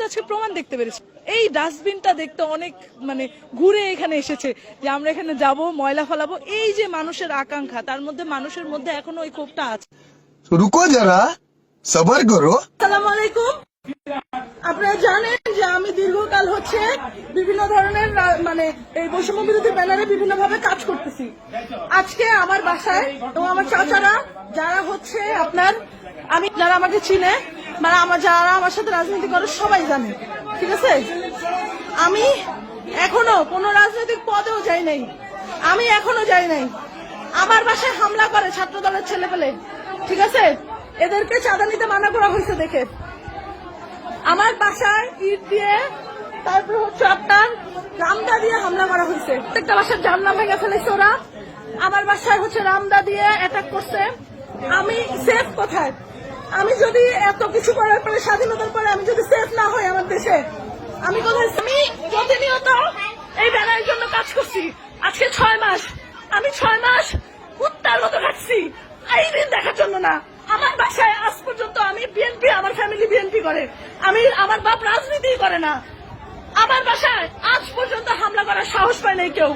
কিন্তু আজকে প্রমাণ দেখতে পেরেছি। এই ডাস্টবিনটা দেখতে অনেক মানে ঘুরে এখানে এসেছে যে আমরা এখানে যাব, ময়লা ফেলাবো। এই যে মানুষের আকাঙ্ক্ষা, তার মধ্যে মানুষের মধ্যে এখনো ওই ক্ষোভটা আছে। রুকো যারা, সবার করো। আসসালামু আলাইকুম। আপনারা জানেন যে আমি দীর্ঘকাল হচ্ছে বিভিন্ন ধরনের মানে এই বৈষম্য বিরোধী ব্যানারে বিভিন্ন ভাবে কাজ করতেছি। আজকে আমার বাসায় এবং আমার চাচারা যারা হচ্ছে আপনার, আমি যারা আমাকে চিনে, মানে যারা আমার সাথে রাজনীতি করে সবাই জানে, ঠিক আছে। আমি এখনো কোনো রাজনৈতিক পদেও যাই নাই, আমি এখনো যাই নাই। আমার বাসায় হামলা করে ছাত্র দলের ছেলে পেলে, ঠিক আছে। এদেরকে চাঁদা নিতে মানা করা হয়েছে দেখে আমার বাসায় ইট দিয়ে, তারপর হচ্ছে আপনার রামদা দিয়ে হামলা করা হয়েছে। একটা বাসার জানলা ভেঙে ফেলেছে ওরা। আমার বাসায় হচ্ছে রামদা দিয়ে অ্যাটাক করছে। আমি সেফ কোথায়? আমি যদি এত কিছু করার পরে, স্বাধীনতার পরে আমি যদি সেফ না হই আমার দেশে, আমি কোথায়? আমি প্রতিনিয়ত এই ব্যানারের জন্য কাজ করছি। আজকে 6 মাস, আমি 6 মাস কুত্তার মতো খাচ্ছি এই দিন দেখার জন্য না। আমার বাসায় আজ পর্যন্ত, আমি বিএনপি, আমার ফ্যামিলি বিএনপি করে, আমার বাপ রাজনীতি করে না। আমার বাসায় আজ পর্যন্ত হামলা করার সাহস পায় নাই কেউ।